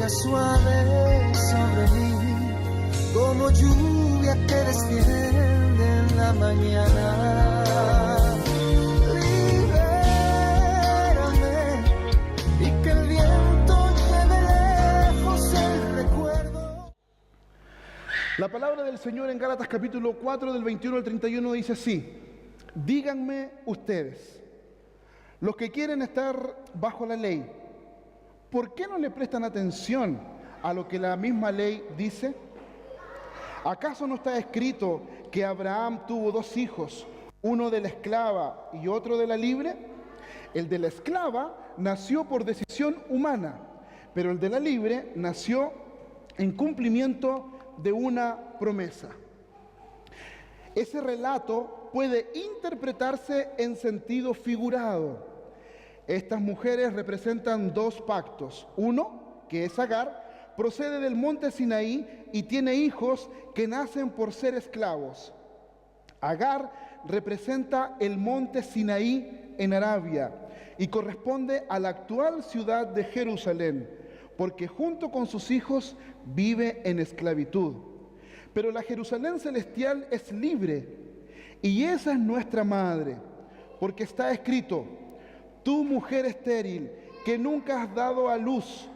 brisa suave sobre mí, como lluvia que desciende en la mañana. Libérame y que el viento lleve lejos el recuerdo. La palabra del Señor en Gálatas capítulo 4 del 21 al 31 dice así: díganme ustedes, los que quieren estar bajo la ley, ¿por qué no le prestan atención a lo que la misma ley dice? ¿Acaso no está escrito que Abraham tuvo dos hijos, uno de la esclava y otro de la libre? El de la esclava nació por decisión humana, pero el de la libre nació en cumplimiento de una promesa. Ese relato puede interpretarse en sentido figurado. Estas mujeres representan dos pactos. Uno, que es Agar, procede del monte Sinaí y tiene hijos que nacen por ser esclavos. Agar representa el monte Sinaí en Arabia y corresponde a la actual ciudad de Jerusalén, porque junto con sus hijos vive en esclavitud. Pero la Jerusalén celestial es libre y esa es nuestra madre, porque está escrito: tú, mujer estéril, que nunca has dado a luz,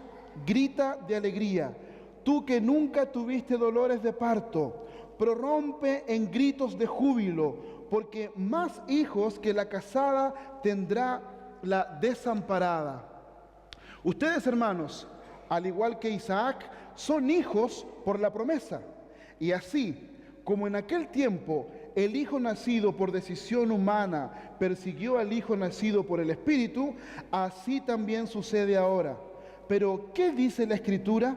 grita de alegría. Tú que nunca tuviste dolores de parto, prorrumpe en gritos de júbilo, porque más hijos que la casada tendrá la desamparada. Ustedes, hermanos, al igual que Isaac, son hijos por la promesa. Y así, como en aquel tiempo el hijo nacido por decisión humana persiguió al hijo nacido por el Espíritu, así también sucede ahora. Pero, ¿qué dice la Escritura?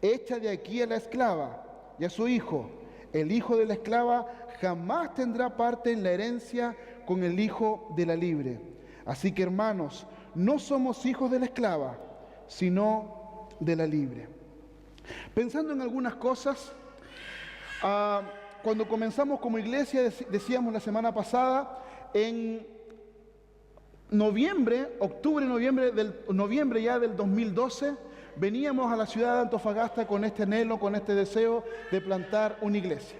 Echa de aquí a la esclava y a su hijo. El hijo de la esclava jamás tendrá parte en la herencia con el hijo de la libre. Así que, hermanos, no somos hijos de la esclava, sino de la libre. Pensando en algunas cosas, cuando comenzamos como iglesia, decíamos la semana pasada, en noviembre ya del 2012, veníamos a la ciudad de Antofagasta con este anhelo, con este deseo de plantar una iglesia.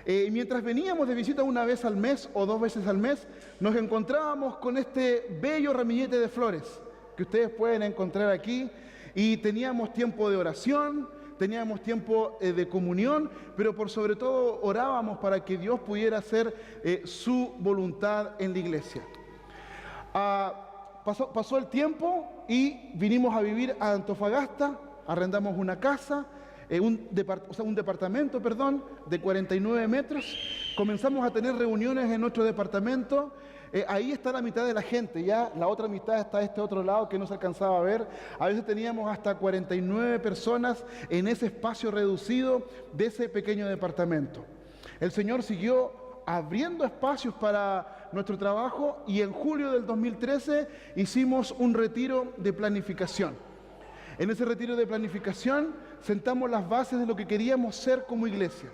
Y mientras veníamos de visita una vez al mes o dos veces al mes, nos encontrábamos con este bello ramillete de flores que ustedes pueden encontrar aquí, y teníamos tiempo de oración, teníamos tiempo de comunión, pero por sobre todo orábamos para que Dios pudiera hacer su voluntad en la iglesia. Pasó el tiempo y vinimos a vivir a Antofagasta, arrendamos una casa, un departamento de 49 metros, comenzamos a tener reuniones en nuestro departamento. Ahí está la mitad de la gente, ya la otra mitad está a este otro lado que no se alcanzaba a ver. A veces teníamos hasta 49 personas en ese espacio reducido de ese pequeño departamento. El Señor siguió abriendo espacios para nuestro trabajo y en julio del 2013 hicimos un retiro de planificación. En ese retiro de planificación sentamos las bases de lo que queríamos ser como iglesia.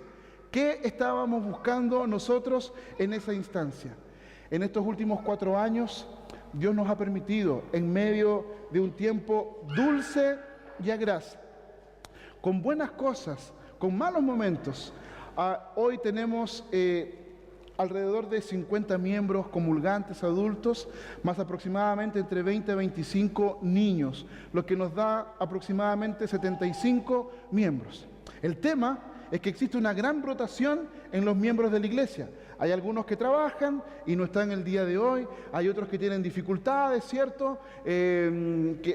¿Qué estábamos buscando nosotros en esa instancia? En estos últimos 4 años, Dios nos ha permitido, en medio de un tiempo dulce y agraz, con buenas cosas, con malos momentos, hoy tenemos alrededor de 50 miembros comulgantes adultos, más aproximadamente entre 20 y 25 niños, lo que nos da aproximadamente 75 miembros. El tema es que existe una gran rotación en los miembros de la iglesia. Hay algunos que trabajan y no están el día de hoy, hay otros que tienen dificultades, ¿cierto?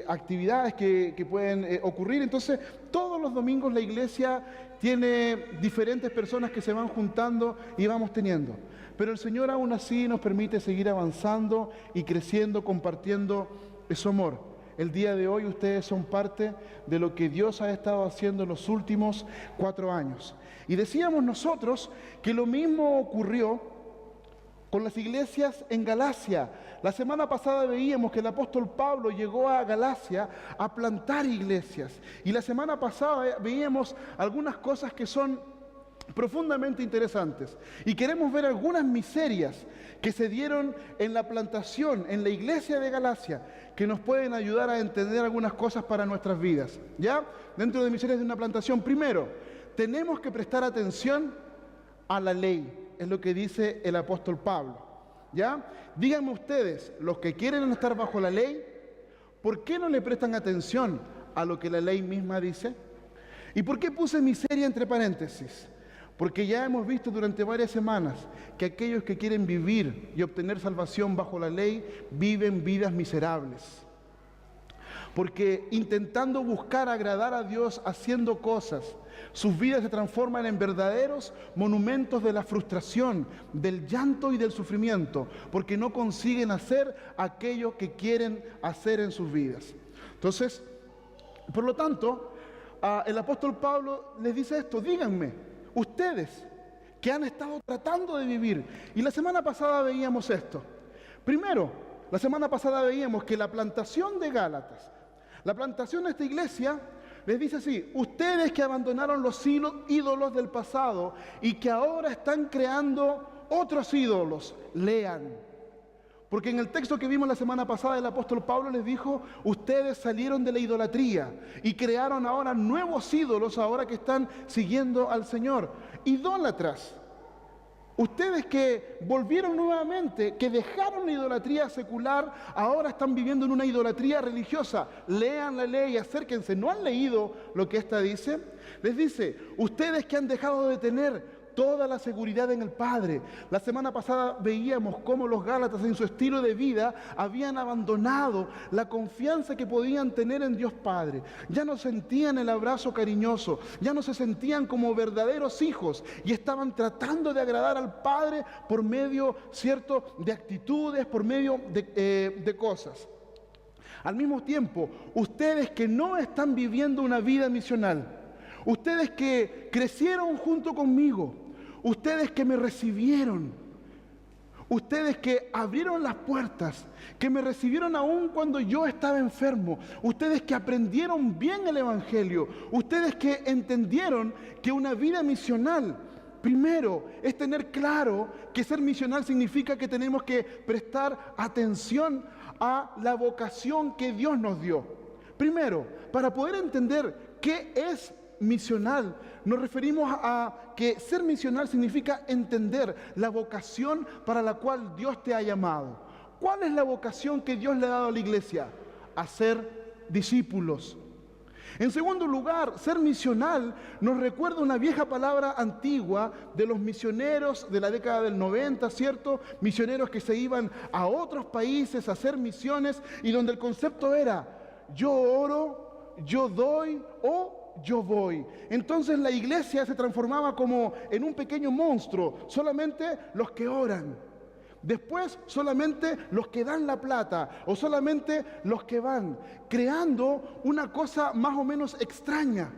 Actividades que pueden ocurrir. Entonces, todos los domingos la iglesia tiene diferentes personas que se van juntando y vamos teniendo. Pero el Señor aún así nos permite seguir avanzando y creciendo, compartiendo su amor. El día de hoy ustedes son parte de lo que Dios ha estado haciendo en los últimos 4 años. Y decíamos nosotros que lo mismo ocurrió con las iglesias en Galacia. La semana pasada veíamos que el apóstol Pablo llegó a Galacia a plantar iglesias. Y la semana pasada veíamos algunas cosas que son profundamente interesantes. Y queremos ver algunas miserias que se dieron en la plantación, en la iglesia de Galacia, que nos pueden ayudar a entender algunas cosas para nuestras vidas. ¿Ya? Dentro de miserias de una plantación, primero, tenemos que prestar atención a la ley, es lo que dice el apóstol Pablo. ¿Ya? Díganme ustedes, los que quieren estar bajo la ley, ¿por qué no le prestan atención a lo que la ley misma dice? ¿Y por qué puse miseria entre paréntesis? Porque ya hemos visto durante varias semanas que aquellos que quieren vivir y obtener salvación bajo la ley viven vidas miserables. Porque intentando buscar agradar a Dios haciendo cosas, sus vidas se transforman en verdaderos monumentos de la frustración, del llanto y del sufrimiento, porque no consiguen hacer aquello que quieren hacer en sus vidas. Entonces, por lo tanto, el apóstol Pablo les dice esto: díganme, ustedes que han estado tratando de vivir. Y la semana pasada veíamos esto. Primero, la semana pasada veíamos que la plantación de Gálatas, la plantación de esta iglesia, les dice así: ustedes que abandonaron los ídolos del pasado y que ahora están creando otros ídolos, lean. Porque en el texto que vimos la semana pasada, el apóstol Pablo les dijo: ustedes salieron de la idolatría y crearon ahora nuevos ídolos, ahora que están siguiendo al Señor. Idólatras. Ustedes que volvieron nuevamente, que dejaron la idolatría secular, ahora están viviendo en una idolatría religiosa. Lean la ley, acérquense. ¿No han leído lo que esta dice? Les dice: ustedes que han dejado de tener toda la seguridad en el Padre. La semana pasada veíamos cómo los Gálatas en su estilo de vida habían abandonado la confianza que podían tener en Dios Padre. Ya no sentían el abrazo cariñoso, ya no se sentían como verdaderos hijos y estaban tratando de agradar al Padre por medio, ¿cierto?, de actitudes, por medio de cosas. Al mismo tiempo, ustedes que no están viviendo una vida misional, ustedes que crecieron junto conmigo, ustedes que me recibieron, ustedes que abrieron las puertas, que me recibieron aún cuando yo estaba enfermo, ustedes que aprendieron bien el Evangelio, ustedes que entendieron que una vida misional, primero, es tener claro que ser misional significa que tenemos que prestar atención a la vocación que Dios nos dio. Primero, para poder entender qué es misional, nos referimos a que ser misional significa entender la vocación para la cual Dios te ha llamado. ¿Cuál es la vocación que Dios le ha dado a la iglesia? A ser discípulos. En segundo lugar, ser misional nos recuerda una vieja palabra antigua de los misioneros de la década del 90, ¿cierto? Misioneros que se iban a otros países a hacer misiones y donde el concepto era: yo oro, yo doy o yo voy. Entonces la iglesia se transformaba como en un pequeño monstruo, solamente los que oran, después solamente los que dan la plata o solamente los que van, creando una cosa más o menos extraña.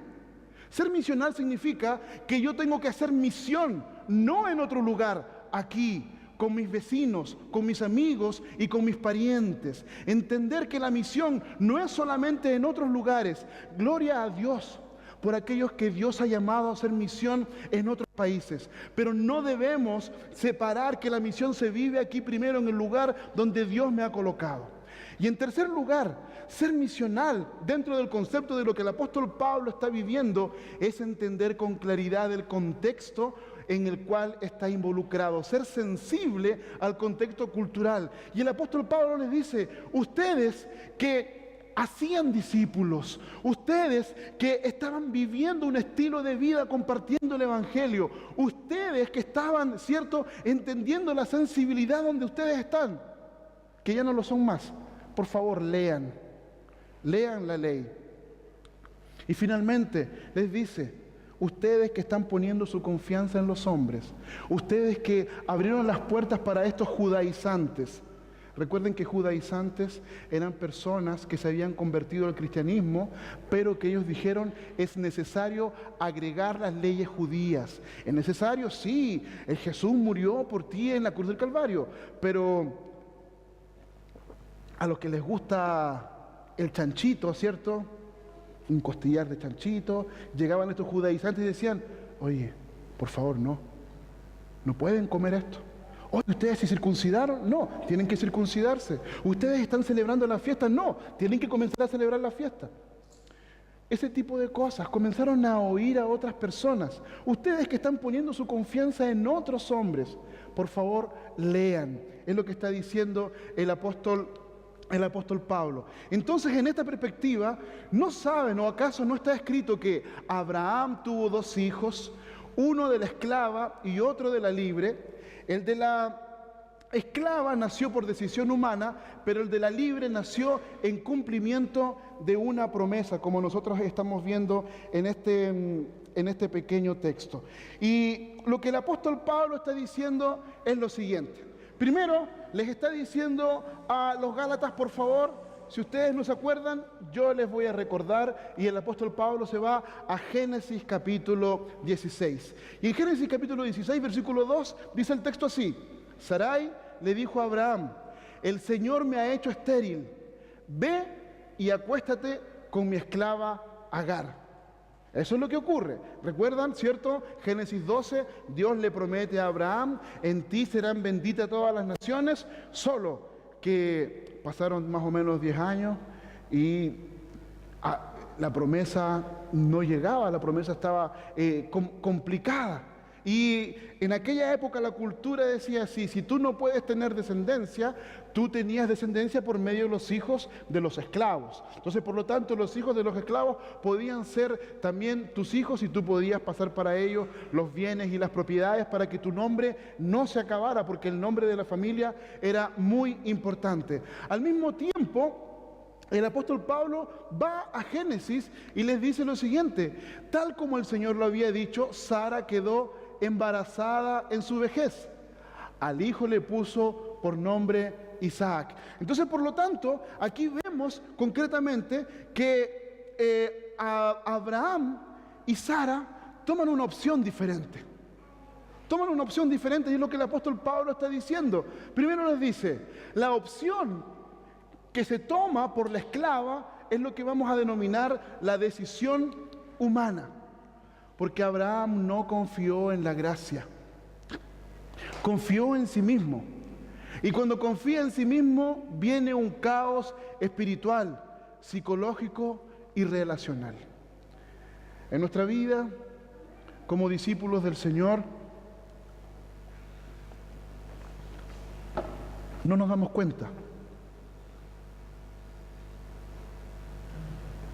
Ser misional significa que yo tengo que hacer misión, no en otro lugar, aquí, con mis vecinos, con mis amigos y con mis parientes. Entender que la misión no es solamente en otros lugares. Gloria a Dios por aquellos que Dios ha llamado a hacer misión en otros países. Pero no debemos separar que la misión se vive aquí primero en el lugar donde Dios me ha colocado. Y en tercer lugar, ser misional dentro del concepto de lo que el apóstol Pablo está viviendo es entender con claridad el contexto en el cual está involucrado, ser sensible al contexto cultural. Y el apóstol Pablo les dice: ustedes que hacían discípulos, ustedes que estaban viviendo un estilo de vida compartiendo el Evangelio, ustedes que estaban, ¿cierto?, entendiendo la sensibilidad donde ustedes están, que ya no lo son más. Por favor, lean la ley. Y finalmente les dice: ustedes que están poniendo su confianza en los hombres, ustedes que abrieron las puertas para estos judaizantes. Recuerden que judaizantes eran personas que se habían convertido al cristianismo, pero que ellos dijeron: es necesario agregar las leyes judías. Es necesario, sí, el Jesús murió por ti en la cruz del Calvario, pero a los que les gusta el chanchito, ¿cierto?, un costillar de chanchito, llegaban estos judaizantes y decían: oye, por favor, no. No pueden comer esto. Oye, ¿ustedes se circuncidaron? No, tienen que circuncidarse. ¿Ustedes están celebrando la fiesta? No, tienen que comenzar a celebrar la fiesta. Ese tipo de cosas comenzaron a oír a otras personas. Ustedes que están poniendo su confianza en otros hombres, por favor, lean. Es lo que está diciendo el apóstol Pablo. Entonces, en esta perspectiva, ¿no saben o acaso no está escrito que Abraham tuvo 2 hijos, uno de la esclava y otro de la libre? El de la esclava nació por decisión humana, pero el de la libre nació en cumplimiento de una promesa, como nosotros estamos viendo en este pequeño texto. Y lo que el apóstol Pablo está diciendo es lo siguiente. Primero, les está diciendo a los Gálatas, por favor, si ustedes no se acuerdan, yo les voy a recordar, y el apóstol Pablo se va a Génesis capítulo 16. Y en Génesis capítulo 16, versículo 2, dice el texto así: Sarai le dijo a Abraham, el Señor me ha hecho estéril, ve y acuéstate con mi esclava Agar. Eso es lo que ocurre. ¿Recuerdan, cierto? Génesis 12, Dios le promete a Abraham, en ti serán benditas todas las naciones, solo que pasaron más o menos 10 años y la promesa no llegaba, la promesa estaba complicada. Y en aquella época la cultura decía así: si tú no puedes tener descendencia, tú tenías descendencia por medio de los hijos de los esclavos. Entonces, por lo tanto, los hijos de los esclavos podían ser también tus hijos y tú podías pasar para ellos los bienes y las propiedades para que tu nombre no se acabara, porque el nombre de la familia era muy importante. Al mismo tiempo, el apóstol Pablo va a Génesis y les dice lo siguiente: tal como el Señor lo había dicho, Sara quedó embarazada en su vejez. Al hijo le puso por nombre Isaac. Entonces, por lo tanto, aquí vemos concretamente que Abraham y Sara toman una opción diferente. Toman una opción diferente y es lo que el apóstol Pablo está diciendo. Primero les dice, la opción que se toma por la esclava es lo que vamos a denominar la decisión humana. Porque Abraham no confió en la gracia, confió en sí mismo. Y cuando confía en sí mismo, viene un caos espiritual, psicológico y relacional. En nuestra vida, como discípulos del Señor, no nos damos cuenta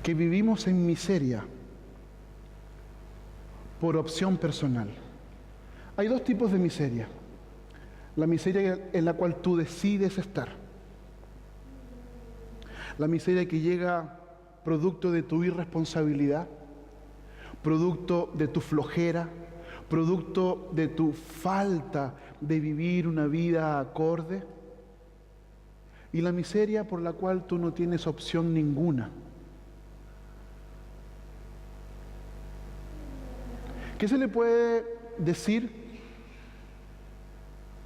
que vivimos en miseria por opción personal. Hay 2 tipos de miseria. La miseria en la cual tú decides estar. La miseria que llega producto de tu irresponsabilidad, producto de tu flojera, producto de tu falta de vivir una vida acorde. Y la miseria por la cual tú no tienes opción ninguna. ¿Qué se le puede decir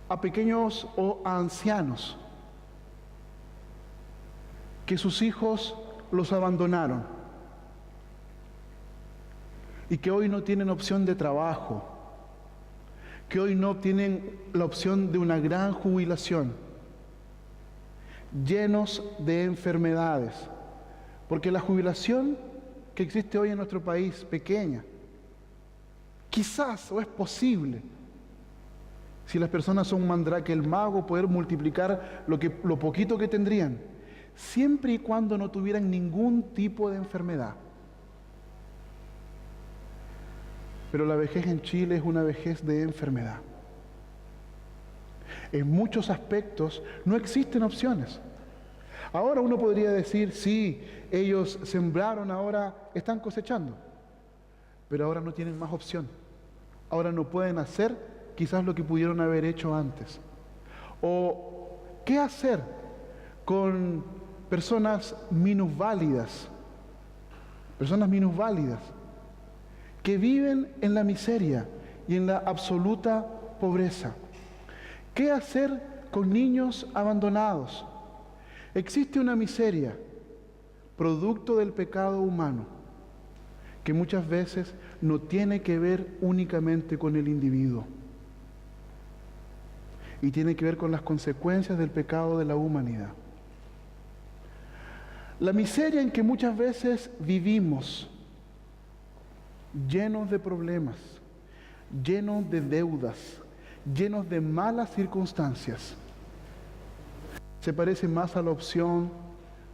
a pequeños o a ancianos que sus hijos los abandonaron y que hoy no tienen opción de trabajo, que hoy no tienen la opción de una gran jubilación, llenos de enfermedades? Porque la jubilación que existe hoy en nuestro país, pequeña, quizás, o es posible, si las personas son mandrake el mago, poder multiplicar lo poquito que tendrían, siempre y cuando no tuvieran ningún tipo de enfermedad. Pero la vejez en Chile es una vejez de enfermedad. En muchos aspectos no existen opciones. Ahora uno podría decir, sí, ellos sembraron, ahora están cosechando, pero ahora no tienen más opción. Ahora no pueden hacer quizás lo que pudieron haber hecho antes. O ¿qué hacer con personas minusválidas? Personas minusválidas que viven en la miseria y en la absoluta pobreza. ¿Qué hacer con niños abandonados? Existe una miseria producto del pecado humano que muchas veces no tiene que ver únicamente con el individuo y tiene que ver con las consecuencias del pecado de la humanidad. La miseria en que muchas veces vivimos, llenos de problemas, llenos de deudas, llenos de malas circunstancias, se parece más a la opción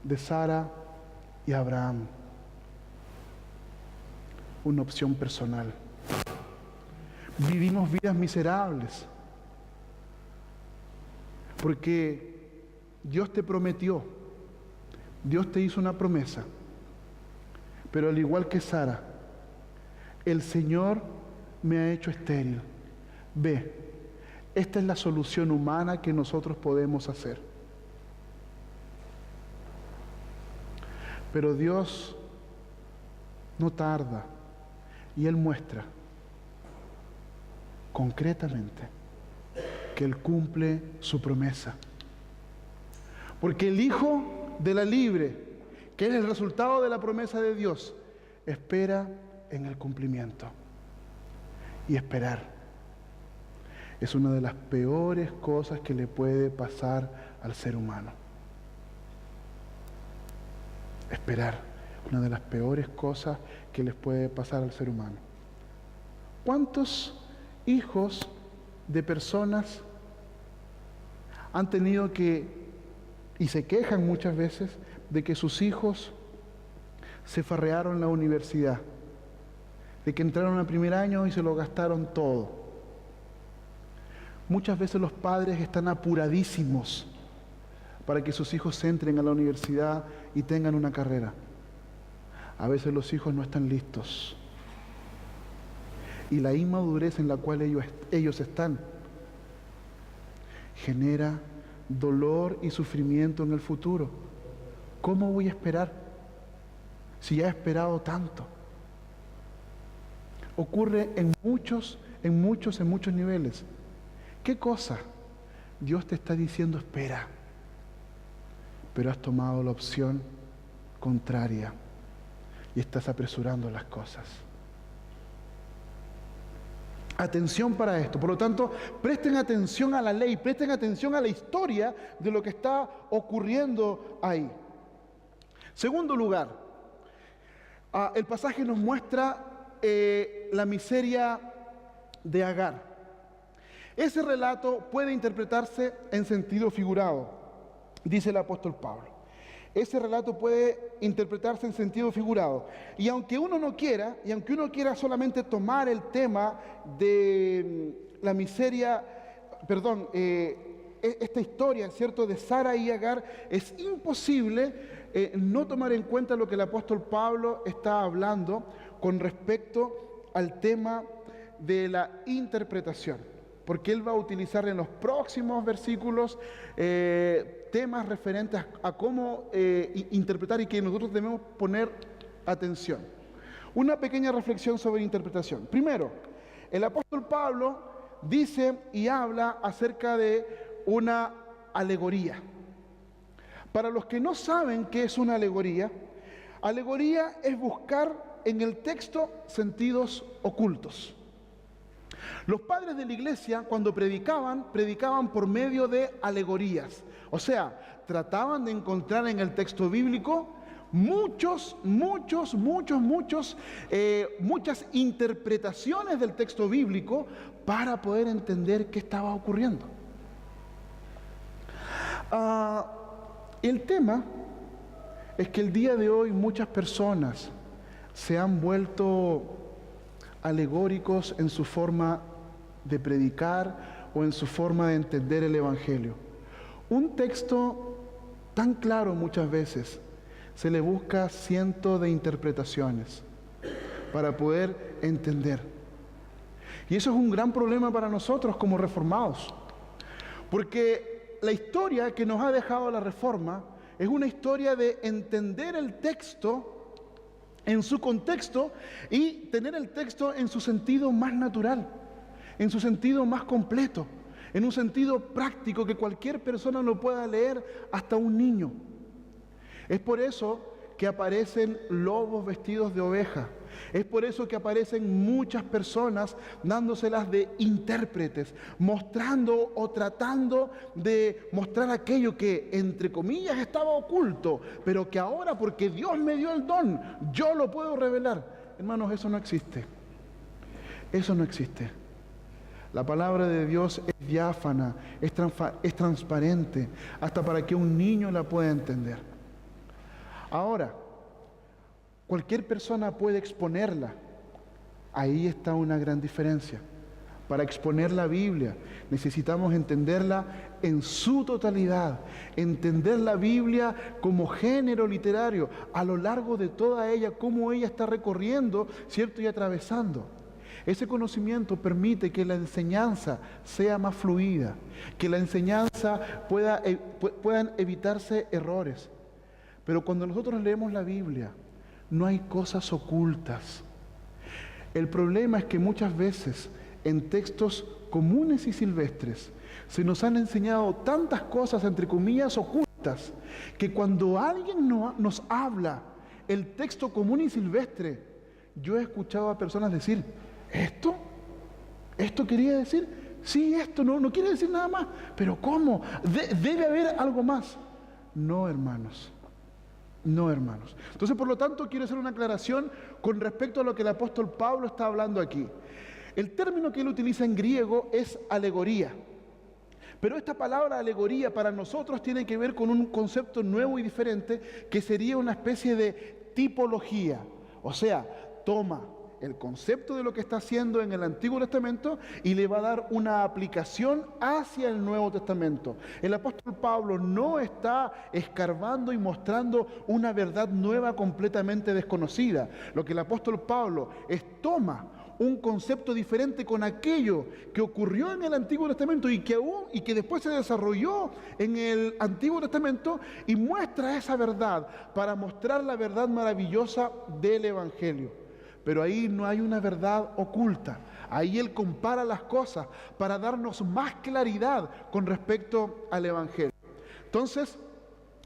de Sara y Abraham, una opción personal. Vivimos vidas miserables porque Dios te prometió, Dios te hizo una promesa, pero al igual que Sara, el Señor me ha hecho estéril. Ve, esta es la solución humana que nosotros podemos hacer. Pero Dios no tarda y Él muestra concretamente que Él cumple su promesa. Porque el Hijo de la libre, que es el resultado de la promesa de Dios, espera en el cumplimiento. Y esperar es una de las peores cosas que le puede pasar al ser humano. Esperar, una de las peores cosas que les puede pasar al ser humano. ¿Cuántos hijos de personas han tenido que, y se quejan muchas veces, de que sus hijos se farrearon en la universidad, de que entraron al primer año y se lo gastaron todo? Muchas veces los padres están apuradísimos para que sus hijos entren a la universidad y tengan una carrera. A veces los hijos no están listos. Y la inmadurez en la cual ellos están genera dolor y sufrimiento en el futuro. ¿Cómo voy a esperar si ya he esperado tanto? Ocurre en muchos niveles. ¿Qué cosa? Dios te está diciendo espera, pero has tomado la opción contraria y estás apresurando las cosas. Atención para esto. Por lo tanto, presten atención a la ley, presten atención a la historia de lo que está ocurriendo ahí. Segundo lugar, el pasaje nos muestra la miseria de Agar. Ese relato puede interpretarse en sentido figurado, dice el apóstol Pablo. Ese relato puede interpretarse en sentido figurado. Y aunque uno no quiera, y aunque uno quiera solamente tomar el tema de la miseria, esta historia, ¿cierto?, de Sara y Agar, es imposible no tomar en cuenta lo que el apóstol Pablo está hablando con respecto al tema de la interpretación. Porque él va a utilizar en los próximos versículos temas referentes a cómo interpretar y que nosotros debemos poner atención. Una pequeña reflexión sobre interpretación. Primero, el apóstol Pablo dice y habla acerca de una alegoría. Para los que no saben qué es una alegoría es buscar en el texto sentidos ocultos. Los padres de la iglesia, cuando predicaban por medio de alegorías. O sea, trataban de encontrar en el texto bíblico muchas interpretaciones del texto bíblico para poder entender qué estaba ocurriendo. El tema es que el día de hoy muchas personas se han vuelto alegóricos en su forma de predicar o en su forma de entender el Evangelio. Un texto tan claro muchas veces se le busca cientos de interpretaciones para poder entender. Y eso es un gran problema para nosotros como reformados, porque la historia que nos ha dejado la Reforma es una historia de entender el texto en su contexto y tener el texto en su sentido más natural, en su sentido más completo, en un sentido práctico que cualquier persona lo pueda leer, hasta un niño. Es por eso que aparecen lobos vestidos de oveja. Es por eso que aparecen muchas personas dándoselas de intérpretes, mostrando o tratando de mostrar aquello que, entre comillas, estaba oculto, pero que ahora, porque Dios me dio el don, yo lo puedo revelar. Hermanos, eso no existe. Eso no existe. La palabra de Dios es diáfana, es transparente, hasta para que un niño la pueda entender. Ahora, cualquier persona puede exponerla. Ahí está una gran diferencia. Para exponer la Biblia necesitamos entenderla en su totalidad, entender la Biblia como género literario, a lo largo de toda ella, cómo ella está recorriendo, ¿cierto? Y atravesando. Ese conocimiento permite que la enseñanza sea más fluida, que la enseñanza puedan evitarse errores. Pero cuando nosotros leemos la Biblia, no hay cosas ocultas. El problema es que muchas veces en textos comunes y silvestres se nos han enseñado tantas cosas, entre comillas, ocultas, que cuando alguien nos habla el texto común y silvestre, yo he escuchado a personas decir: ¿Esto quería decir? Sí, esto no quiere decir nada más. ¿Pero cómo? Debe haber algo más. No, hermanos. No, hermanos. Entonces, por lo tanto, quiero hacer una aclaración con respecto a lo que el apóstol Pablo está hablando aquí. El término que él utiliza en griego es alegoría. Pero esta palabra alegoría para nosotros tiene que ver con un concepto nuevo y diferente, que sería una especie de tipología. O sea, toma el concepto de lo que está haciendo en el Antiguo Testamento y le va a dar una aplicación hacia el Nuevo Testamento. El apóstol Pablo no está escarbando y mostrando una verdad nueva completamente desconocida. Lo que el apóstol Pablo toma un concepto diferente con aquello que ocurrió en el Antiguo Testamento y que después se desarrolló en el Antiguo Testamento, y muestra esa verdad para mostrar la verdad maravillosa del Evangelio. Pero ahí no hay una verdad oculta. Ahí él compara las cosas para darnos más claridad con respecto al Evangelio. Entonces,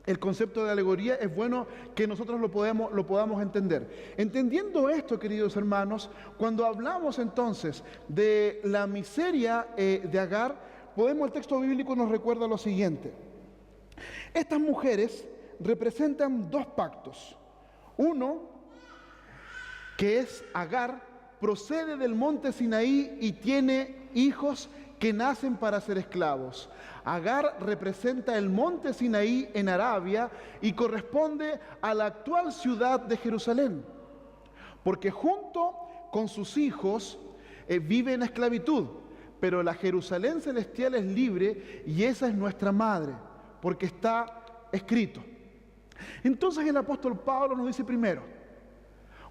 el concepto de alegoría es bueno que nosotros lo podamos entender. Entendiendo esto, queridos hermanos, cuando hablamos entonces de la miseria de Agar, el texto bíblico nos recuerda lo siguiente. Estas mujeres representan dos pactos. Uno, que es Agar, procede del monte Sinaí y tiene hijos que nacen para ser esclavos. Agar representa el monte Sinaí en Arabia y corresponde a la actual ciudad de Jerusalén, porque junto con sus hijos vive en esclavitud, pero la Jerusalén celestial es libre y esa es nuestra madre, porque está escrito. Entonces el apóstol Pablo nos dice primero,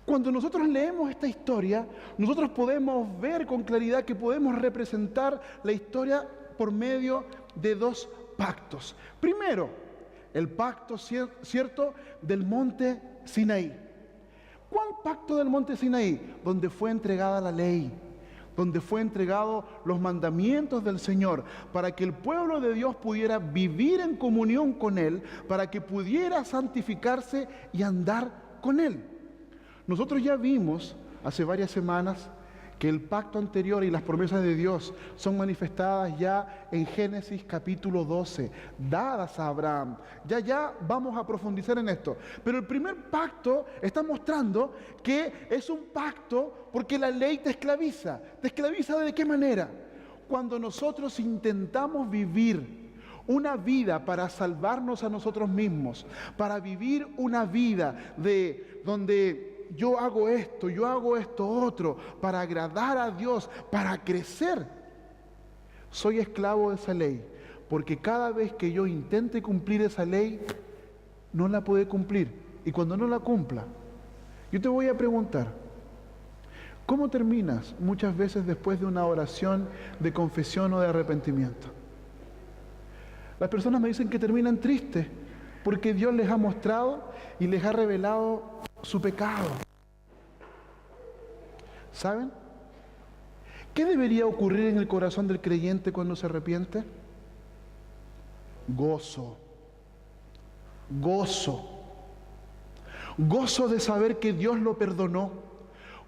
cuando nosotros leemos esta historia, nosotros podemos ver con claridad que podemos representar la historia por medio de dos pactos. Primero, el pacto, ¿cierto?, del monte Sinaí. ¿Cuál pacto del monte Sinaí? Donde fue entregada la ley, donde fue entregado los mandamientos del Señor, para que el pueblo de Dios pudiera vivir en comunión con Él, para que pudiera santificarse y andar con Él. Nosotros ya vimos hace varias semanas que el pacto anterior y las promesas de Dios son manifestadas ya en Génesis capítulo 12, dadas a Abraham. Ya vamos a profundizar en esto. Pero el primer pacto está mostrando que es un pacto porque la ley te esclaviza. ¿Te esclaviza de qué manera? Cuando nosotros intentamos vivir una vida para salvarnos a nosotros mismos, para vivir una vida donde yo hago esto otro, para agradar a Dios, para crecer, soy esclavo de esa ley, porque cada vez que yo intente cumplir esa ley, no la puedo cumplir, y cuando no la cumpla, yo te voy a preguntar, ¿cómo terminas muchas veces después de una oración de confesión o de arrepentimiento? Las personas me dicen que terminan tristes, porque Dios les ha mostrado y les ha revelado su pecado. ¿Saben? ¿Qué debería ocurrir en el corazón del creyente cuando se arrepiente? Gozo. Gozo. gozo de saber que Dios lo perdonó,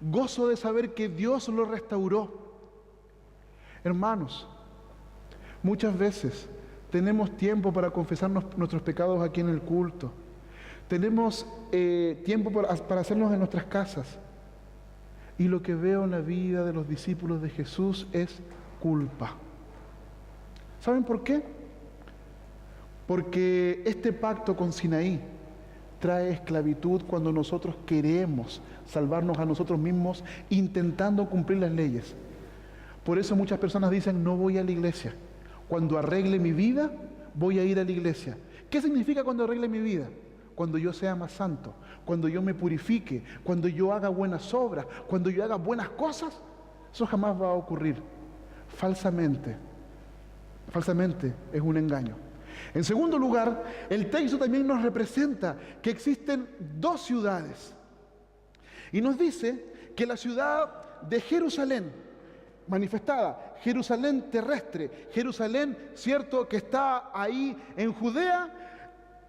gozo de saber que Dios lo restauró. Hermanos, muchas veces tenemos tiempo para confesarnos nuestros pecados aquí en el culto. Tenemos tiempo para hacerlos en nuestras casas. Y lo que veo en la vida de los discípulos de Jesús es culpa. ¿Saben por qué? Porque este pacto con Sinaí trae esclavitud cuando nosotros queremos salvarnos a nosotros mismos intentando cumplir las leyes. Por eso muchas personas dicen, no voy a la iglesia. Cuando arregle mi vida, voy a ir a la iglesia. ¿Qué significa cuando arregle mi vida? Cuando yo sea más santo, cuando yo me purifique, cuando yo haga buenas obras, cuando yo haga buenas cosas. Eso jamás va a ocurrir. Falsamente es un engaño. En segundo lugar, el texto también nos representa que existen dos ciudades. Y nos dice que la ciudad de Jerusalén, manifestada, Jerusalén terrestre, Jerusalén, cierto, que está ahí en Judea,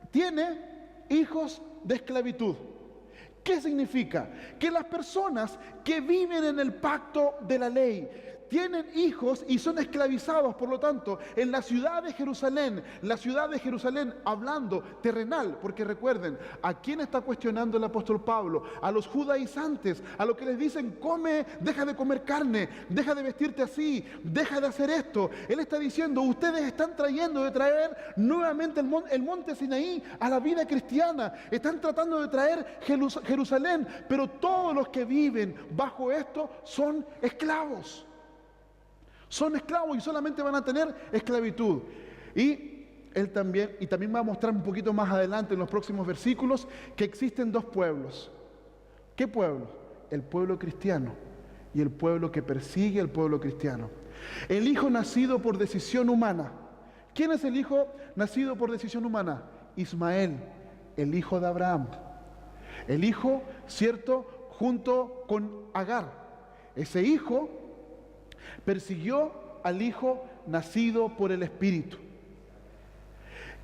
tiene hijos de esclavitud. ¿Qué significa? Que las personas que viven en el pacto de la ley tienen hijos y son esclavizados, por lo tanto, en la ciudad de Jerusalén, hablando terrenal, porque recuerden, ¿a quién está cuestionando el apóstol Pablo? A los judaizantes, a los que les dicen, come, deja de comer carne, deja de vestirte así, deja de hacer esto. Él está diciendo, ustedes están tratando de traer nuevamente el monte Sinaí a la vida cristiana, están tratando de traer Jerusalén, pero todos los que viven bajo esto son esclavos. Son esclavos y solamente van a tener esclavitud. Y también va a mostrar un poquito más adelante en los próximos versículos que existen dos pueblos. ¿Qué pueblo? El pueblo cristiano y el pueblo que persigue al pueblo cristiano. El hijo nacido por decisión humana. ¿Quién es el hijo nacido por decisión humana? Ismael, el hijo de Abraham. El hijo, ¿cierto?, junto con Agar. Ese hijo persiguió al hijo nacido por el Espíritu.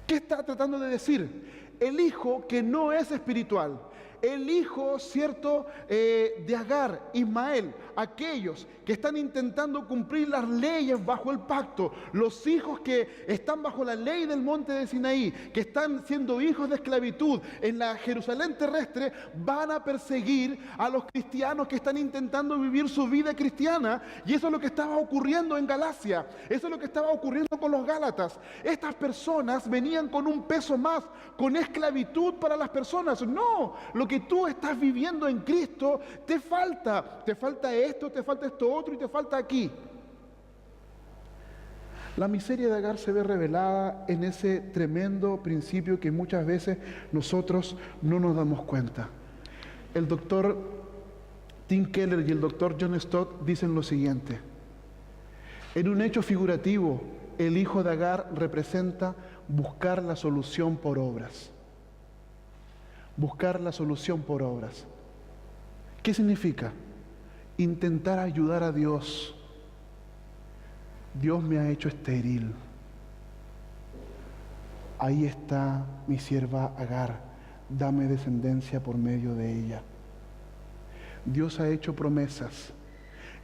¿Qué está tratando de decir? El hijo que no es espiritual, el hijo, cierto, de Agar, Ismael, aquellos que están intentando cumplir las leyes bajo el pacto, los hijos que están bajo la ley del monte de Sinaí, que están siendo hijos de esclavitud en la Jerusalén terrestre, van a perseguir a los cristianos que están intentando vivir su vida cristiana. Y eso es lo que estaba ocurriendo en Galacia, eso es lo que estaba ocurriendo con los Gálatas. Estas personas venían con un peso más, con esclavitud para las personas. No, lo que tú estás viviendo en Cristo te falta esto, te falta esto otro y te falta aquí. La miseria de Agar se ve revelada en ese tremendo principio que muchas veces nosotros no nos damos cuenta. El doctor Tim Keller y el doctor John Stott dicen lo siguiente: en un hecho figurativo, el hijo de Agar representa buscar la solución por obras. Buscar la solución por obras. ¿Qué significa? Intentar ayudar a Dios. Dios me ha hecho estéril. Ahí está mi sierva Agar. Dame descendencia por medio de ella. Dios ha hecho promesas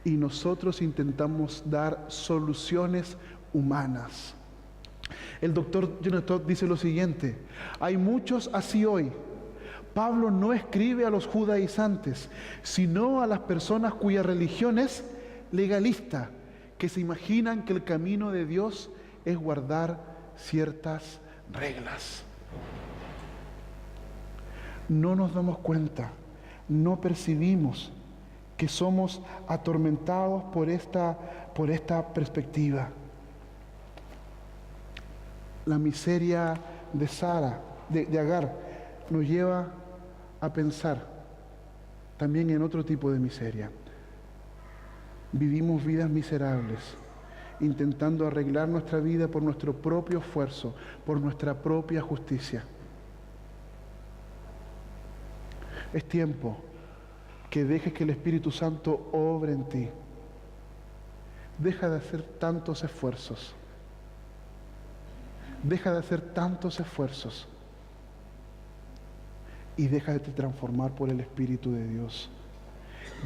y nosotros intentamos dar soluciones humanas. El doctor John Stott dice lo siguiente: hay muchos así hoy. Pablo no escribe a los judaizantes, sino a las personas cuya religión es legalista, que se imaginan que el camino de Dios es guardar ciertas reglas. No nos damos cuenta, no percibimos que somos atormentados por esta perspectiva. La miseria de Agar, nos lleva a pensar también en otro tipo de miseria. Vivimos vidas miserables, intentando arreglar nuestra vida por nuestro propio esfuerzo, por nuestra propia justicia. Es tiempo que dejes que el Espíritu Santo obre en ti. Deja de hacer tantos esfuerzos. Deja de hacer tantos esfuerzos. y déjate transformar por el Espíritu de Dios.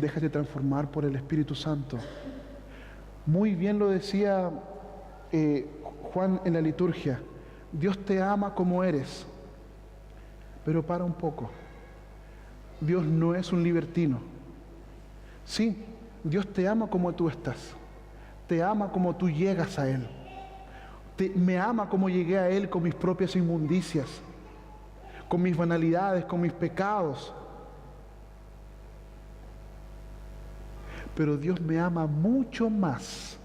Déjate transformar por el Espíritu Santo. Muy bien lo decía Juan en la liturgia. Dios te ama como eres. Pero para un poco. Dios no es un libertino. Sí, Dios te ama como tú estás. Te ama como tú llegas a Él. Me ama como llegué a Él con mis propias inmundicias, con mis banalidades, con mis pecados. Pero Dios me ama mucho más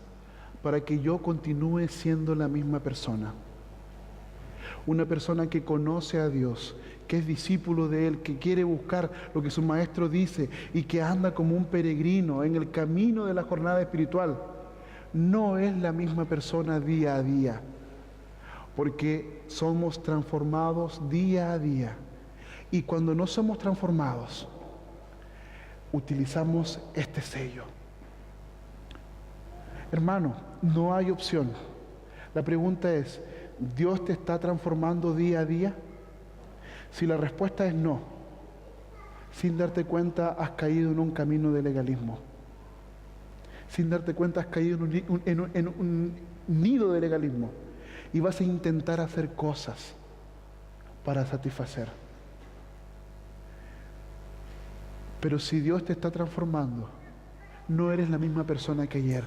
para que yo continúe siendo la misma persona. Una persona que conoce a Dios, que es discípulo de Él, que quiere buscar lo que su maestro dice y que anda como un peregrino en el camino de la jornada espiritual. No es la misma persona día a día, porque somos transformados día a día. Y cuando no somos transformados, utilizamos este sello. Hermano, no hay opción. La pregunta es, ¿Dios te está transformando día a día? Si la respuesta es no, sin darte cuenta has caído en un camino de legalismo. Sin darte cuenta has caído en un nido de legalismo y vas a intentar hacer cosas para satisfacer. Pero si Dios te está transformando, no eres la misma persona que ayer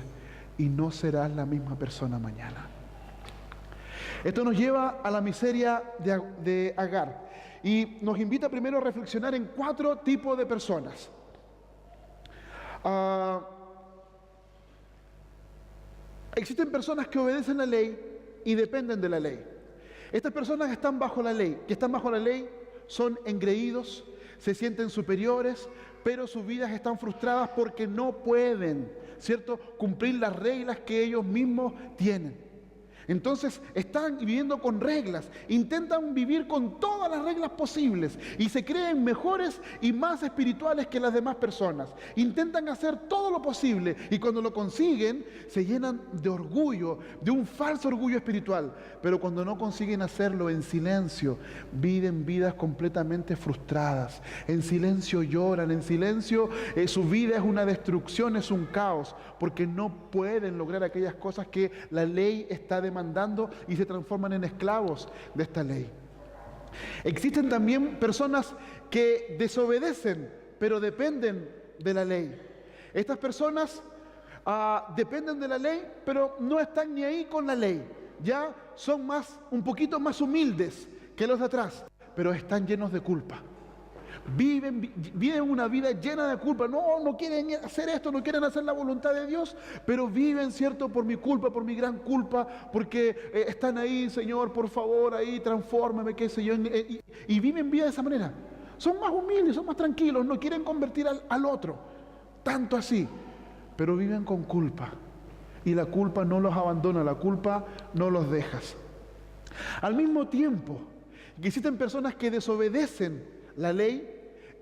y no serás la misma persona mañana. Esto nos lleva a la miseria de Agar y nos invita primero a reflexionar en 4 tipos de personas. Existen personas que obedecen la ley y dependen de la ley. Estas personas están bajo la ley, son engreídos, se sienten superiores, pero sus vidas están frustradas porque no pueden, ¿cierto?, cumplir las reglas que ellos mismos tienen. Entonces están viviendo con reglas, intentan vivir con todas las reglas posibles y se creen mejores y más espirituales que las demás personas. Intentan hacer todo lo posible y cuando lo consiguen se llenan de orgullo, de un falso orgullo espiritual. Pero cuando no consiguen hacerlo en silencio, viven vidas completamente frustradas. En silencio lloran, en silencio su vida es una destrucción, es un caos, porque no pueden lograr aquellas cosas que la ley está demandando y se transforman en esclavos de esta ley. Existen también personas que desobedecen, pero dependen de la ley. Estas personas dependen de la ley, pero no están ni ahí con la ley. Ya son un poquito más humildes que los de atrás, pero están llenos de culpa. Viven una vida llena de culpa. No quieren hacer esto, no quieren hacer la voluntad de Dios, pero viven, ¿cierto?, por mi culpa, por mi gran culpa, porque están ahí, Señor, por favor, ahí, transfórmame, qué sé yo, y viven vida de esa manera. Son más humildes, son más tranquilos, no quieren convertir al otro, tanto así, pero viven con culpa, y la culpa no los abandona, la culpa no los deja. Al mismo tiempo, existen personas que desobedecen la ley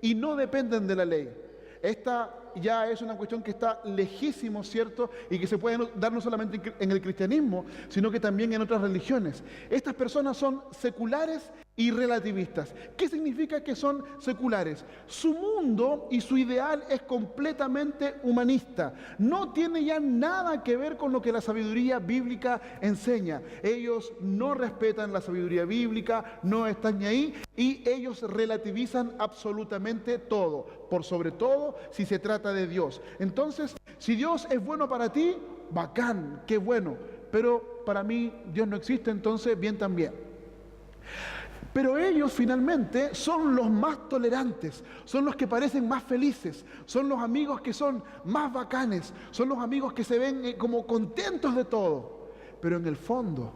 y no dependen de la ley. Esta ya es una cuestión que está lejísimo, ¿cierto? Y que se puede dar no solamente en el cristianismo, sino que también en otras religiones. Estas personas son seculares y relativistas. ¿Qué significa que son seculares? Su mundo y su ideal es completamente humanista. No tiene ya nada que ver con lo que la sabiduría bíblica enseña. Ellos no respetan la sabiduría bíblica, no están ni ahí, y ellos relativizan absolutamente todo, por sobre todo si se trata de Dios. Entonces, si Dios es bueno para ti, bacán, qué bueno, pero para mí Dios no existe, entonces bien también. Pero ellos finalmente son los más tolerantes, son los que parecen más felices, son los amigos que son más bacanes, son los amigos que se ven como contentos de todo. Pero en el fondo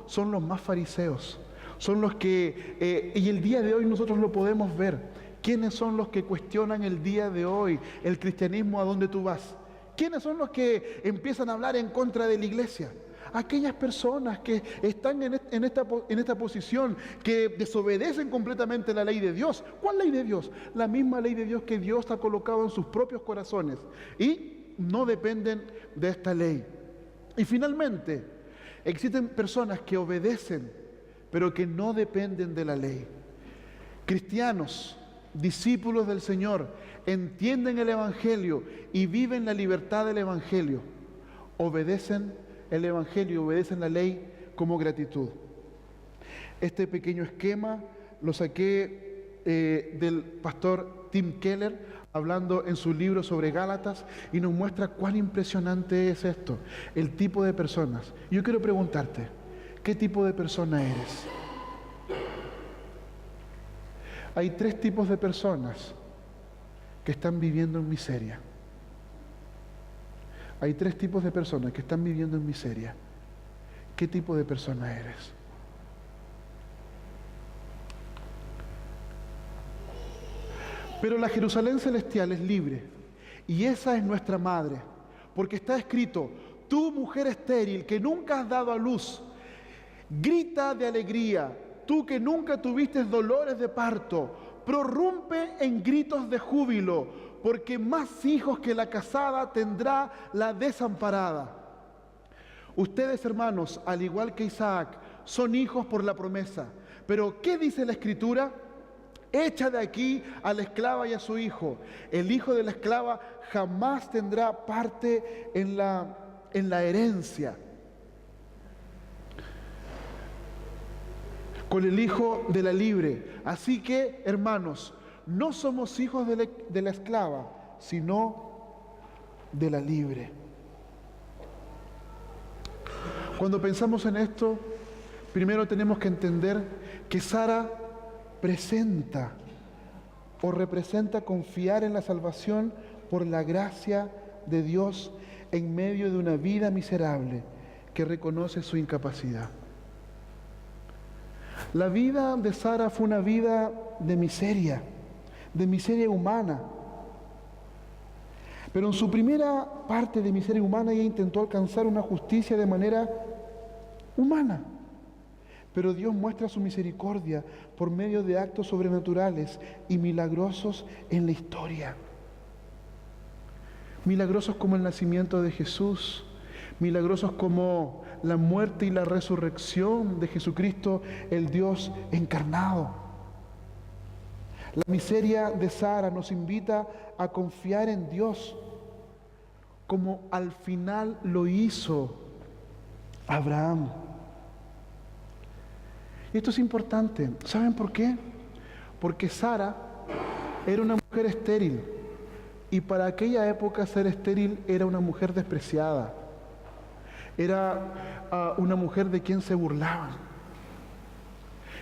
son los más fariseos, son los que, y el día de hoy nosotros lo podemos ver. ¿Quiénes son los que cuestionan el día de hoy el cristianismo a donde tú vas? ¿Quiénes son los que empiezan a hablar en contra de la iglesia? Aquellas personas que están en esta posición, que desobedecen completamente la ley de Dios. ¿Cuál ley de Dios? La misma ley de Dios que Dios ha colocado en sus propios corazones y no dependen de esta ley. Y finalmente, existen personas que obedecen, pero que no dependen de la ley. cristianos, discípulos del Señor, entienden el Evangelio y viven la libertad del Evangelio, obedecen el Evangelio, obedecen la ley como gratitud. Este pequeño esquema lo saqué del pastor Tim Keller, hablando en su libro sobre Gálatas, y nos muestra cuán impresionante es esto, el tipo de personas. Yo quiero preguntarte, ¿qué tipo de persona eres? Hay 3 tipos de personas que están viviendo en miseria. Hay 3 tipos de personas que están viviendo en miseria. ¿Qué tipo de persona eres? Pero la Jerusalén celestial es libre, y esa es nuestra madre, porque está escrito: tú, mujer estéril, que nunca has dado a luz, grita de alegría, tú que nunca tuviste dolores de parto, prorrumpe en gritos de júbilo, porque más hijos que la casada tendrá la desamparada. Ustedes, hermanos, al igual que Isaac, son hijos por la promesa. Pero, ¿qué dice la Escritura? Echa de aquí a la esclava y a su hijo. El hijo de la esclava jamás tendrá parte en la herencia. Con el hijo de la libre. Así que, hermanos, no somos hijos de la esclava, sino de la libre. Cuando pensamos en esto, primero tenemos que entender que Sara presenta o representa confiar en la salvación por la gracia de Dios en medio de una vida miserable que reconoce su incapacidad. La vida de Sara fue una vida de miseria humana. Pero en su primera parte de miseria humana ella intentó alcanzar una justicia de manera humana. Pero Dios muestra su misericordia por medio de actos sobrenaturales y milagrosos en la historia. Milagrosos como el nacimiento de Jesús, milagrosos como la muerte y la resurrección de Jesucristo, el Dios encarnado. La miseria de Sara nos invita a confiar en Dios, como al final lo hizo Abraham. Y esto es importante. ¿Saben por qué? Porque Sara era una mujer estéril, y para aquella época ser estéril era una mujer despreciada. Era una mujer de quien se burlaban.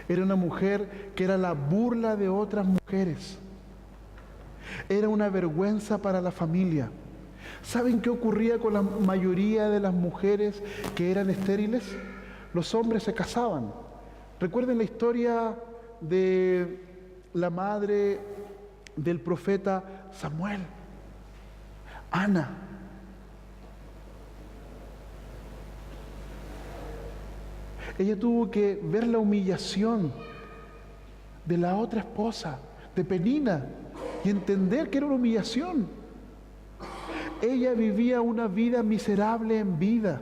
Era una mujer que era la burla de otras mujeres. Era una vergüenza para la familia. ¿Saben qué ocurría con la mayoría de las mujeres que eran estériles? Los hombres se casaban. Recuerden la historia de la madre del profeta Samuel, Ana. Ella tuvo que ver la humillación de la otra esposa, de Penina, y entender que era una humillación. Ella vivía una vida miserable en vida.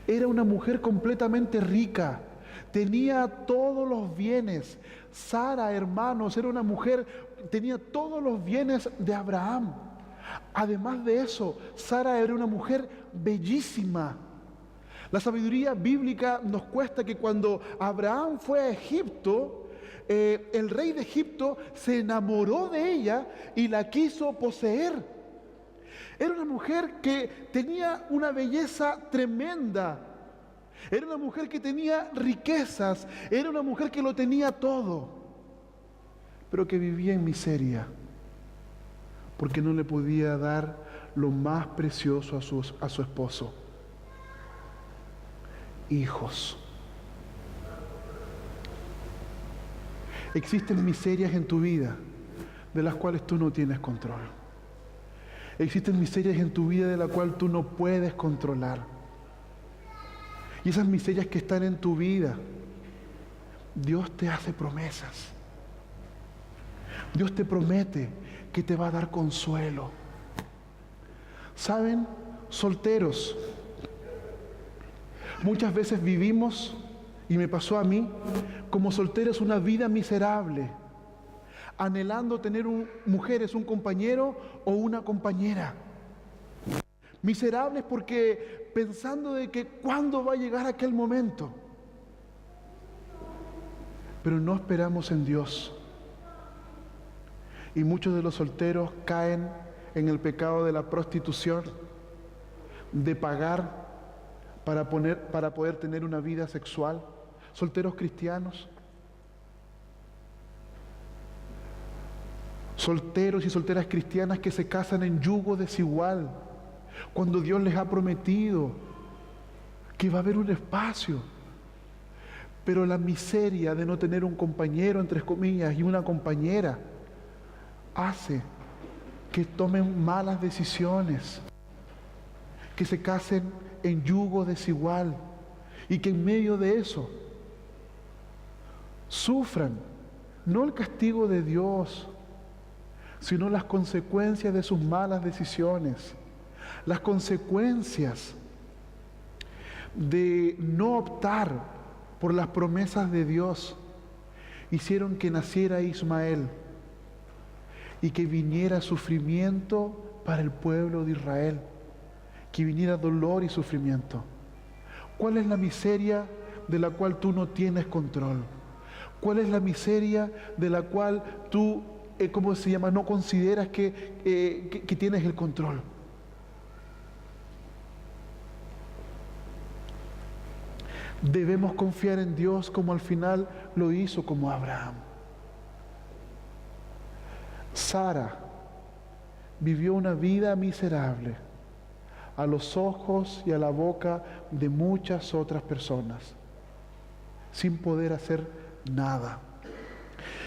Era una mujer completamente rica. Tenía todos los bienes. Sara, hermanos, era una mujer, tenía todos los bienes de Abraham. Además de eso, Sara era una mujer bellísima. La sabiduría bíblica nos cuenta que cuando Abraham fue a Egipto, el rey de Egipto se enamoró de ella y la quiso poseer. Era una mujer que tenía una belleza tremenda. Era una mujer que tenía riquezas. Era una mujer que lo tenía todo, pero que vivía en miseria, porque no le podía dar lo más precioso a su esposo: hijos. Existen miserias en tu vida de las cuales tú no tienes control. Existen miserias en tu vida de las cuales tú no puedes controlar. Y esas miserias que están en tu vida, Dios te hace promesas. Dios te promete que te va a dar consuelo. ¿Saben, solteros? Muchas veces vivimos y me pasó a mí, como solteros una vida miserable, anhelando tener mujeres, un compañero o una compañera. Miserables porque pensando de que cuándo va a llegar aquel momento. Pero no esperamos en Dios. Y muchos de los solteros caen en el pecado de la prostitución, de pagar para poder tener una vida sexual. Solteros cristianos, solteros y solteras cristianas que se casan en yugo desigual, cuando Dios les ha prometido que va a haber un espacio. Pero la miseria de no tener un compañero, entre comillas, y una compañera, hace que tomen malas decisiones, que se casen en yugo desigual y que en medio de eso sufran no el castigo de Dios, sino las consecuencias de sus malas decisiones, las consecuencias de no optar por las promesas de Dios. Hicieron que naciera Ismael y que viniera sufrimiento para el pueblo de Israel, que viniera dolor y sufrimiento. ¿Cuál es la miseria de la cual tú no tienes control? ¿Cuál es la miseria de la cual tú, no consideras que tienes el control? Debemos confiar en Dios como al final lo hizo como Abraham. Sara vivió una vida miserable a los ojos y a la boca de muchas otras personas, sin poder hacer nada.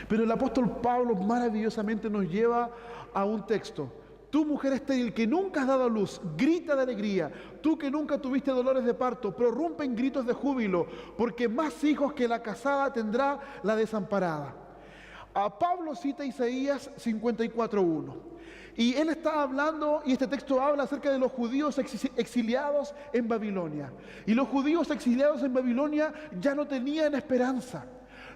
Pero el apóstol Pablo maravillosamente nos lleva a un texto. Tú, mujer estéril, que nunca has dado a luz, grita de alegría. Tú que nunca tuviste dolores de parto, prorrumpe en gritos de júbilo, porque más hijos que la casada tendrá la desamparada. A Pablo cita Isaías 54:1. Y él está hablando, y este texto habla acerca de los judíos exiliados en Babilonia. Y los judíos exiliados en Babilonia ya no tenían esperanza.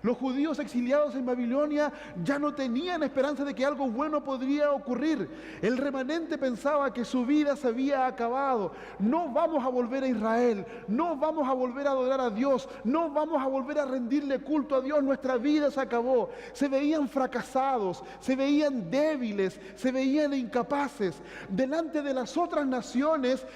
Los judíos exiliados en Babilonia ya no tenían esperanza de que algo bueno podría ocurrir. El remanente pensaba que su vida se había acabado. No vamos a volver a Israel, no vamos a volver a adorar a Dios, no vamos a volver a rendirle culto a Dios, nuestra vida se acabó. Se veían fracasados, se veían débiles, se veían incapaces. Delante de las otras naciones,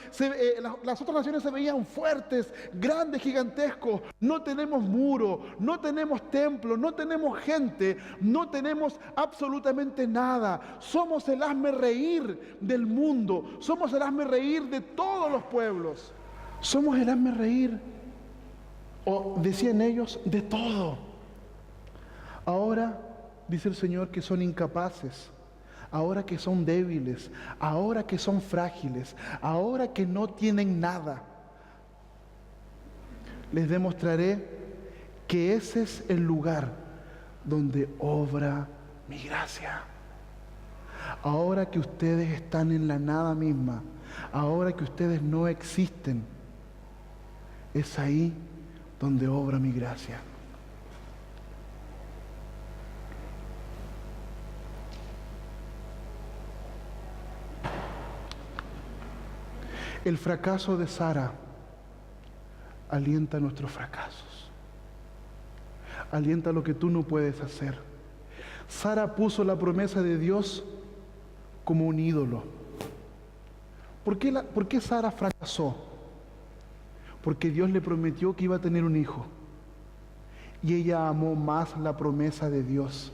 las otras naciones se veían fuertes, grandes, gigantescos. No tenemos muro, no tenemos templo, no tenemos gente, no tenemos absolutamente nada. Somos el hazmerreír del mundo, somos el hazmerreír de todos los pueblos. Somos el hazmerreír, o decían ellos, de todo. Ahora dice el Señor que son incapaces, ahora que son débiles, ahora que son frágiles, ahora que no tienen nada. Les demostraré que ese es el lugar donde obra mi gracia. Ahora que ustedes están en la nada misma, ahora que ustedes no existen, es ahí donde obra mi gracia. El fracaso de Sara alienta nuestros fracasos. Alienta lo que tú no puedes hacer. Sara puso la promesa de Dios como un ídolo. ¿Por qué Sara fracasó? Porque Dios le prometió que iba a tener un hijo. Y ella amó más la promesa de Dios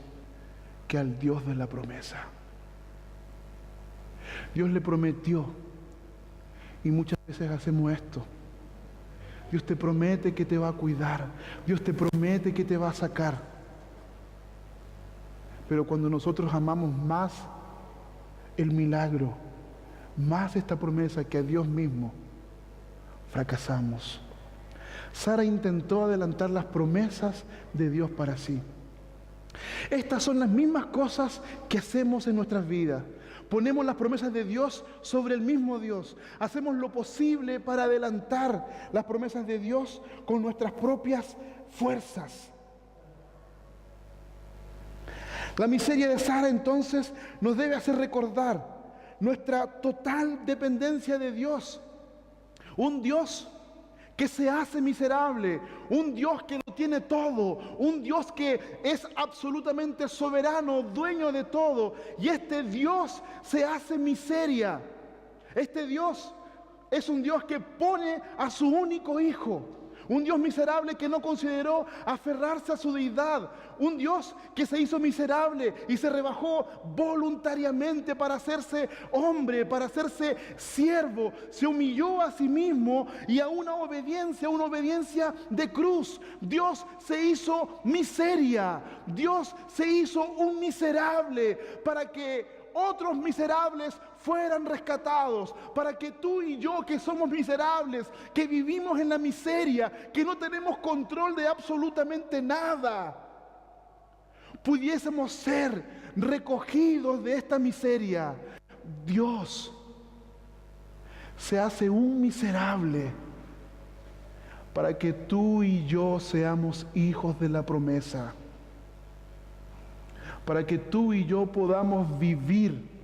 que al Dios de la promesa. Dios le prometió. Y muchas veces hacemos esto. Dios te promete que te va a cuidar. Dios te promete que te va a sacar. Pero cuando nosotros amamos más el milagro, más esta promesa que a Dios mismo, fracasamos. Sara intentó adelantar las promesas de Dios para sí. Estas son las mismas cosas que hacemos en nuestras vidas. Ponemos las promesas de Dios sobre el mismo Dios. Hacemos lo posible para adelantar las promesas de Dios con nuestras propias fuerzas. La miseria de Sara entonces nos debe hacer recordar nuestra total dependencia de Dios. Un Dios que se hace miserable, un Dios que lo tiene todo, un Dios que es absolutamente soberano, dueño de todo. Y este Dios se hace miseria. Este Dios es un Dios que pone a su único hijo. Un Dios miserable que no consideró aferrarse a su deidad. Un Dios que se hizo miserable y se rebajó voluntariamente para hacerse hombre, para hacerse siervo. Se humilló a sí mismo y a una obediencia de cruz. Dios se hizo miseria. Dios se hizo un miserable para que otros miserables fueran rescatados, para que tú y yo, que somos miserables, que vivimos en la miseria, que no tenemos control de absolutamente nada, pudiésemos ser recogidos de esta miseria. Dios se hace un miserable para que tú y yo seamos hijos de la promesa, para que tú y yo podamos vivir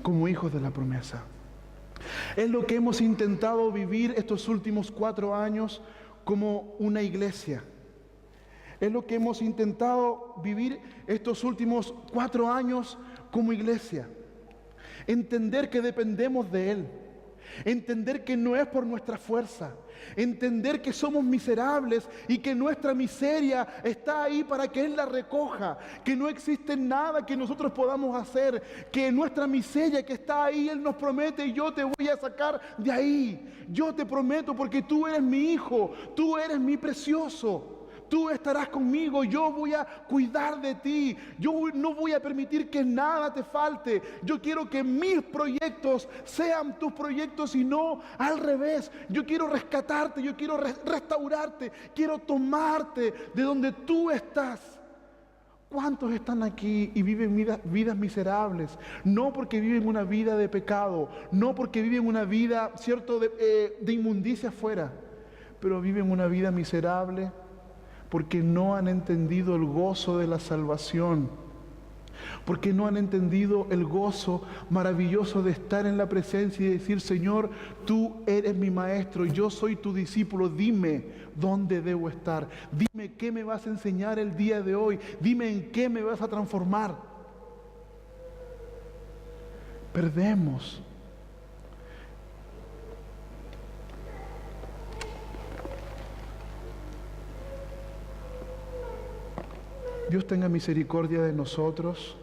como hijos de la promesa. Es lo que hemos intentado vivir estos últimos 4 años como una iglesia. Es lo que hemos intentado vivir estos últimos 4 años como iglesia. Entender que dependemos de Él. Entender que no es por nuestra fuerza. Entender que somos miserables y que nuestra miseria está ahí para que Él la recoja. Que no existe nada que nosotros podamos hacer. Que nuestra miseria que está ahí, Él nos promete: yo te voy a sacar de ahí. Yo te prometo, porque tú eres mi hijo, tú eres mi precioso. Tú estarás conmigo, yo voy a cuidar de ti, yo no voy a permitir que nada te falte. Yo quiero que mis proyectos sean tus proyectos y no al revés. Yo quiero rescatarte, yo quiero restaurarte, quiero tomarte de donde tú estás. ¿Cuántos están aquí y viven vidas miserables? No porque viven una vida de pecado, no porque viven una vida, cierto, de inmundicia afuera, pero viven una vida miserable porque no han entendido el gozo de la salvación, porque no han entendido el gozo maravilloso de estar en la presencia y decir: Señor, tú eres mi maestro, yo soy tu discípulo, dime dónde debo estar, dime qué me vas a enseñar el día de hoy, dime en qué me vas a transformar. Perdemos. Dios tenga misericordia de nosotros.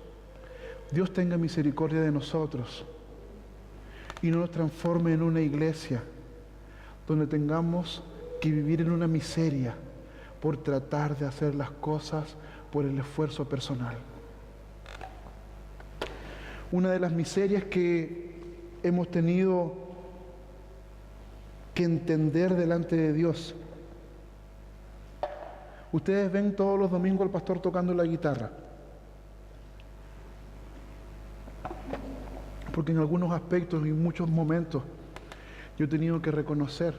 Dios tenga misericordia de nosotros y no nos transforme en una iglesia donde tengamos que vivir en una miseria por tratar de hacer las cosas por el esfuerzo personal. Una de las miserias que hemos tenido que entender delante de Dios. Ustedes ven todos los domingos al pastor tocando la guitarra, porque en algunos aspectos y en muchos momentos yo he tenido que reconocer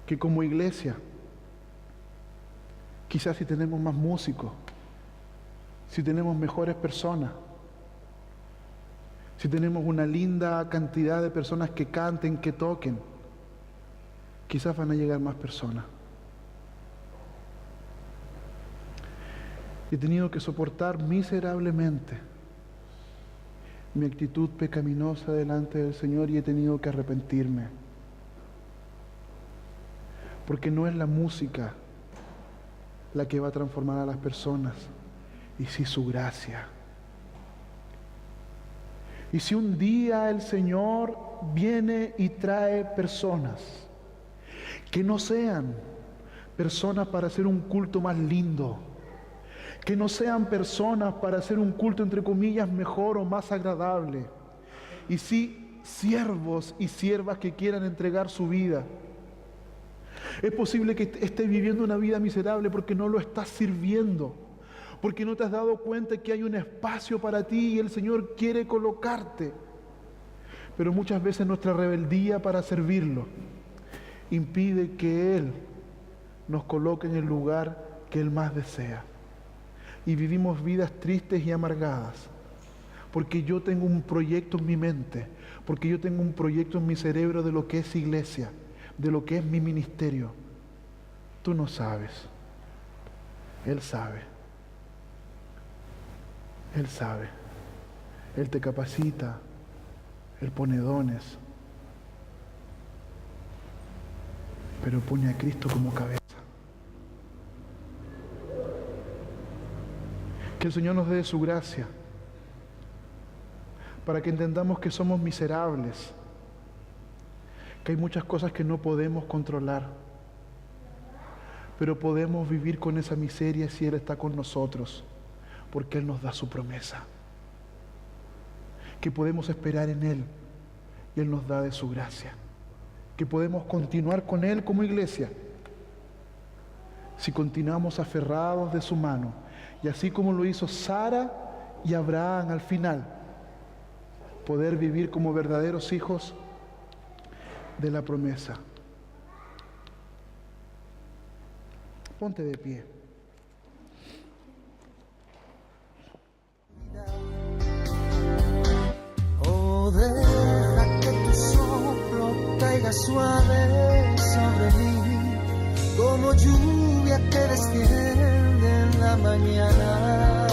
que como iglesia, quizás si tenemos más músicos, si tenemos mejores personas, si tenemos una linda cantidad de personas que canten, que toquen, quizás van a llegar más personas. He tenido que soportar miserablemente mi actitud pecaminosa delante del Señor y he tenido que arrepentirme. Porque no es la música la que va a transformar a las personas, y sí su gracia. Y si un día el Señor viene y trae personas que no sean personas para hacer un culto más lindo, que no sean personas para hacer un culto entre comillas mejor o más agradable, y sí siervos y siervas que quieran entregar su vida, es posible que estés viviendo una vida miserable porque no lo estás sirviendo, porque no te has dado cuenta que hay un espacio para ti y el Señor quiere colocarte. Pero muchas veces nuestra rebeldía para servirlo impide que Él nos coloque en el lugar que Él más desea. Y vivimos vidas tristes y amargadas, porque yo tengo un proyecto en mi mente, porque yo tengo un proyecto en mi cerebro de lo que es iglesia, de lo que es mi ministerio. Tú no sabes. Él sabe. Él sabe. Él te capacita. Él pone dones. Pero pone a Cristo como cabeza. Que el Señor nos dé su gracia para que entendamos que somos miserables, que hay muchas cosas que no podemos controlar, pero podemos vivir con esa miseria si Él está con nosotros, porque Él nos da su promesa, que podemos esperar en Él y Él nos da de su gracia, que podemos continuar con Él como iglesia si continuamos aferrados de su mano, y así como lo hizo Sara y Abraham al final, poder vivir como verdaderos hijos de la promesa. Ponte de pie. Oh, deja que tu soplo caiga suave sobre mí, como lluvia que desciende en la mañana.